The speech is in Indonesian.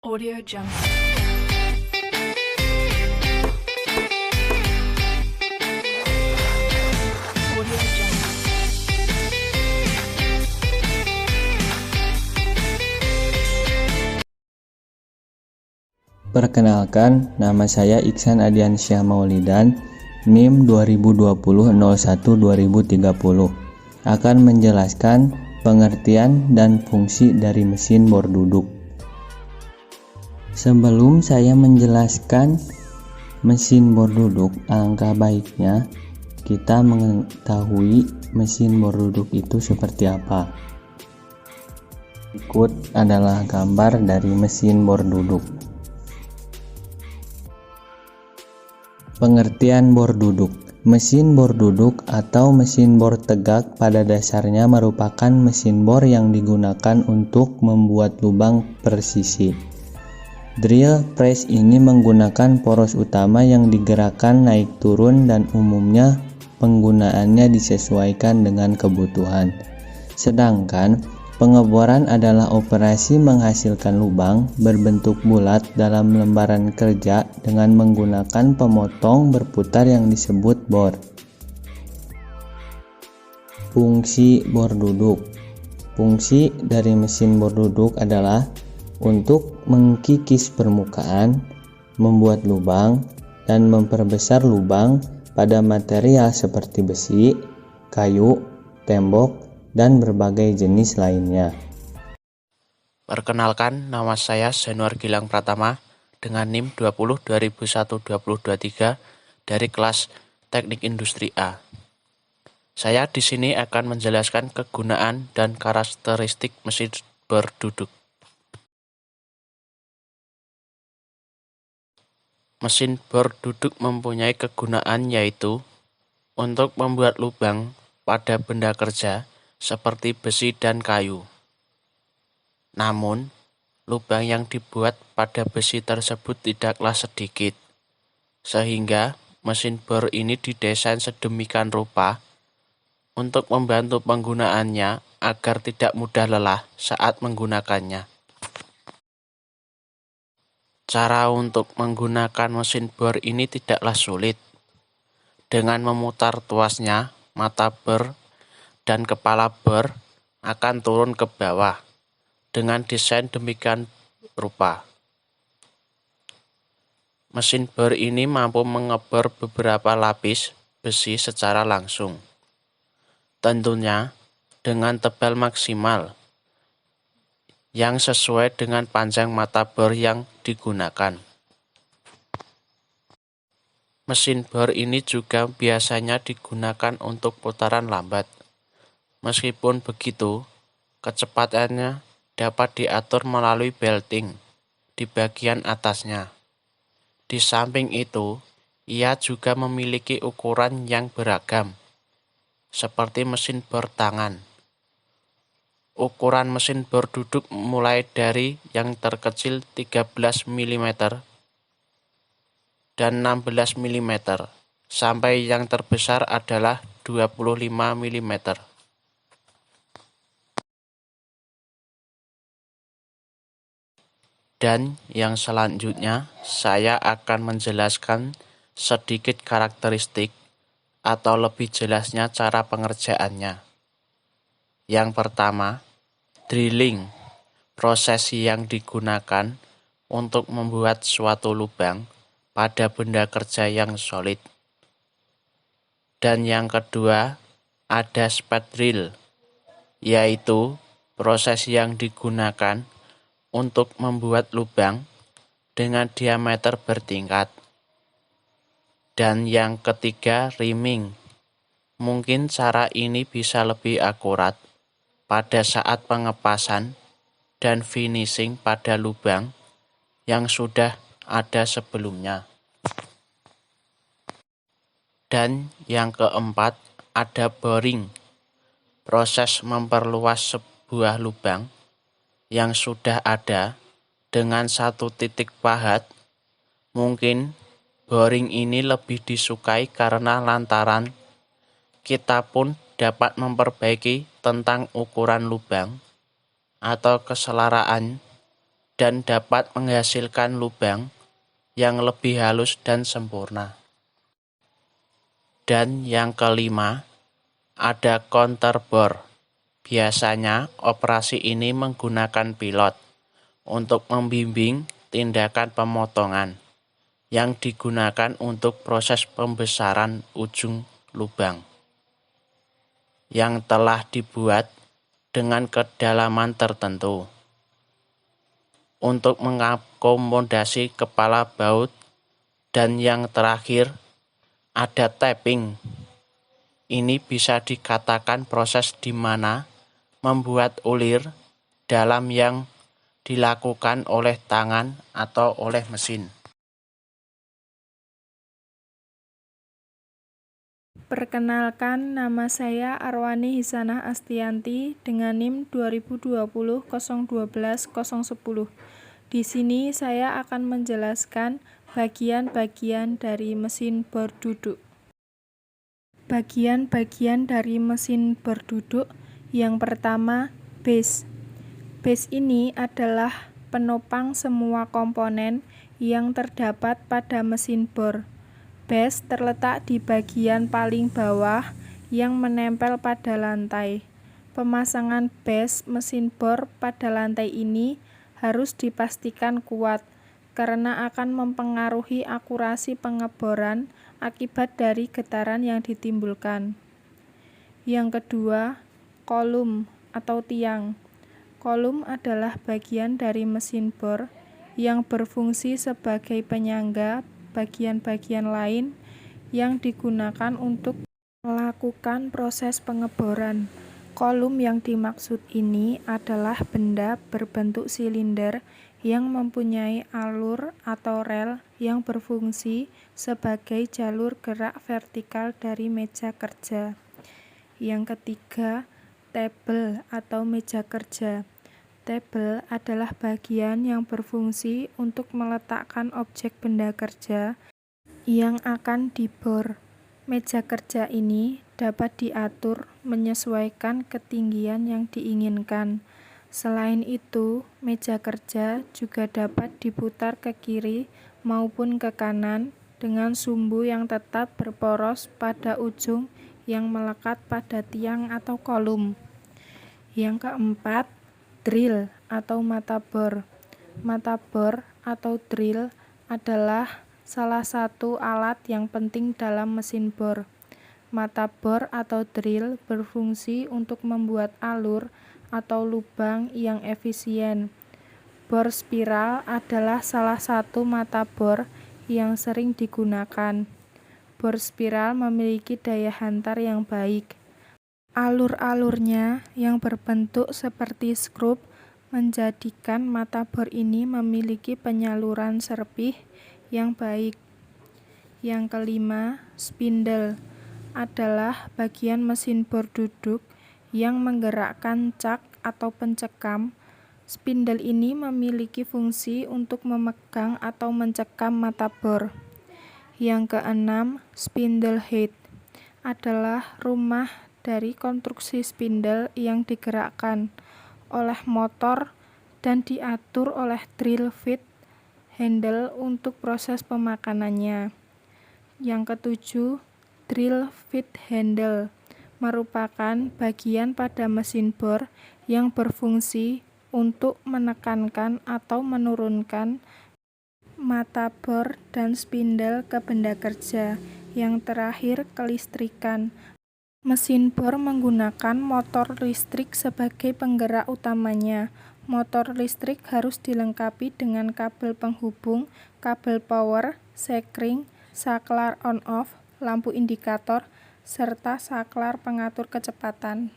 Audio Jungle. Audio Jungle. Perkenalkan, nama saya Iksan Adiansyah Maulidan, NIM 2020-01-2030, akan menjelaskan pengertian dan fungsi dari mesin bor duduk. Sebelum saya menjelaskan mesin bor duduk, alangkah baiknya kita mengetahui mesin bor duduk itu seperti apa. Berikut adalah gambar dari mesin bor duduk. Pengertian bor duduk. Mesin bor duduk atau mesin bor tegak pada dasarnya merupakan mesin bor yang digunakan untuk membuat lubang presisi. Drill press ini menggunakan poros utama yang digerakkan naik turun dan umumnya penggunaannya disesuaikan dengan kebutuhan. Sedangkan pengeboran adalah operasi menghasilkan lubang berbentuk bulat dalam lembaran kerja dengan menggunakan pemotong berputar yang disebut bor. Fungsi bor duduk. Fungsi dari mesin bor duduk adalah untuk mengkikis permukaan, membuat lubang, dan memperbesar lubang pada material seperti besi, kayu, tembok, dan berbagai jenis lainnya. Perkenalkan, nama saya Zanuar Gilang Pratama dengan NIM 2020-2023 dari kelas Teknik Industri A. Saya di sini akan menjelaskan kegunaan dan karakteristik mesin bor duduk. Mesin bor duduk mempunyai kegunaan yaitu untuk membuat lubang pada benda kerja seperti besi dan kayu. Namun, lubang yang dibuat pada besi tersebut tidaklah sedikit, sehingga mesin bor ini didesain sedemikian rupa untuk membantu penggunaannya agar tidak mudah lelah saat menggunakannya. Cara untuk menggunakan mesin bor ini tidaklah sulit. Dengan memutar tuasnya, mata bor dan kepala bor akan turun ke bawah dengan desain demikian rupa. Mesin bor ini mampu mengebor beberapa lapis besi secara langsung. Tentunya dengan tebal maksimal yang sesuai dengan panjang mata bor yang digunakan. Mesin bor ini juga biasanya digunakan untuk putaran lambat. Meskipun begitu, kecepatannya dapat diatur melalui belting di bagian atasnya. Di samping itu, ia juga memiliki ukuran yang beragam, seperti mesin bor tangan. Ukuran mesin bor duduk mulai dari yang terkecil 13 mm dan 16 mm, sampai yang terbesar adalah 25 mm. Dan yang selanjutnya, saya akan menjelaskan sedikit karakteristik atau lebih jelasnya cara pengerjaannya. Yang pertama, drilling, proses yang digunakan untuk membuat suatu lubang pada benda kerja yang solid. Dan yang kedua, ada spade drill, yaitu proses yang digunakan untuk membuat lubang dengan diameter bertingkat. Dan yang ketiga, rimming. Mungkin cara ini bisa lebih akurat pada saat pengepasan dan finishing pada lubang yang sudah ada sebelumnya. Dan yang keempat, ada boring. Proses memperluas sebuah lubang yang sudah ada dengan satu titik pahat. Mungkin boring ini lebih disukai karena lantaran kita pun dapat memperbaiki tentang ukuran lubang atau keselaraan dan dapat menghasilkan lubang yang lebih halus dan sempurna. Dan yang kelima, ada counter bore. Biasanya operasi ini menggunakan pilot untuk membimbing tindakan pemotongan yang digunakan untuk proses pembesaran ujung lubang yang telah dibuat dengan kedalaman tertentu untuk mengakomodasi kepala baut. Dan yang terakhir, ada tapping. Ini bisa dikatakan proses di mana membuat ulir dalam yang dilakukan oleh tangan atau oleh mesin. Perkenalkan, nama saya Arwani Hisanah Astianti dengan NIM 2020 012 010. Di sini saya akan menjelaskan bagian-bagian dari mesin bor duduk. Bagian-bagian dari mesin borduduk yang pertama, base. Base ini adalah penopang semua komponen yang terdapat pada mesin bor. Base terletak di bagian paling bawah yang menempel pada lantai. Pemasangan base mesin bor pada lantai ini harus dipastikan kuat karena akan mempengaruhi akurasi pengeboran akibat dari getaran yang ditimbulkan. Yang kedua, kolum atau tiang. Kolum adalah bagian dari mesin bor yang berfungsi sebagai penyangga bagian-bagian lain yang digunakan untuk melakukan proses pengeboran. Kolum yang dimaksud ini adalah benda berbentuk silinder yang mempunyai alur atau rel yang berfungsi sebagai jalur gerak vertikal dari meja kerja. Yang ketiga, tabel atau meja kerja. Tabel adalah bagian yang berfungsi untuk meletakkan objek benda kerja yang akan dibor. Meja kerja ini dapat diatur menyesuaikan ketinggian yang diinginkan. Selain itu, meja kerja juga dapat diputar ke kiri maupun ke kanan dengan sumbu yang tetap berporos pada ujung yang melekat pada tiang atau kolum. Yang keempat, drill atau mata bor. Mata bor atau drill adalah salah satu alat yang penting dalam mesin bor. Mata bor atau drill berfungsi untuk membuat alur atau lubang yang efisien. Bor spiral adalah salah satu mata bor yang sering digunakan. Bor spiral memiliki daya hantar yang baik. Alur-alurnya yang berbentuk seperti skrup menjadikan mata bor ini memiliki penyaluran serpih yang baik. Yang kelima, spindle adalah bagian mesin bor duduk yang menggerakkan cak atau pencekam. Spindle ini memiliki fungsi untuk memegang atau mencekam mata bor. Yang keenam, spindle head adalah rumah dari konstruksi spindle yang digerakkan oleh motor dan diatur oleh drill feed handle untuk proses pemakanannya. Yang ketujuh, drill feed handle merupakan bagian pada mesin bor yang berfungsi untuk menekankan atau menurunkan mata bor dan spindle ke benda kerja. Yang terakhir, kelistrikan. Mesin bor menggunakan motor listrik sebagai penggerak utamanya. Motor listrik harus dilengkapi dengan kabel penghubung, kabel power, sekring, saklar on-off, lampu indikator, serta saklar pengatur kecepatan.